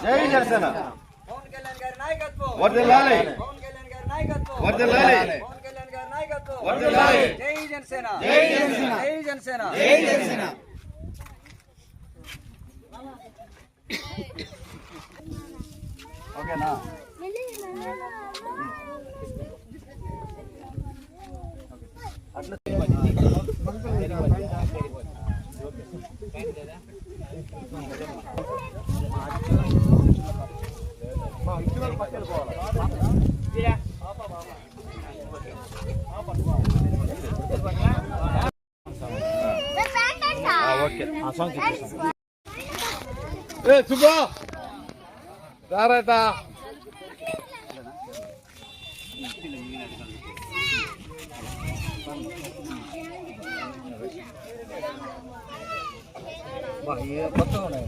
జై జనసేన పవన్ కళ్యాణ్ గారి నాయకత్వం వర్ధిల్లాలి పవన్ కళ్యాణ్ గారి నాయకత్వం వర్ధిల్లాలి పవన్ కళ్యాణ్ గారి నాయకత్వం వర్ధిల్లాలి జై జనసేన జై జనసేన జై జనసేన జై జనసేన ఓకేనా సుబ్బా రారట కొత్తగా ఉన్నాయి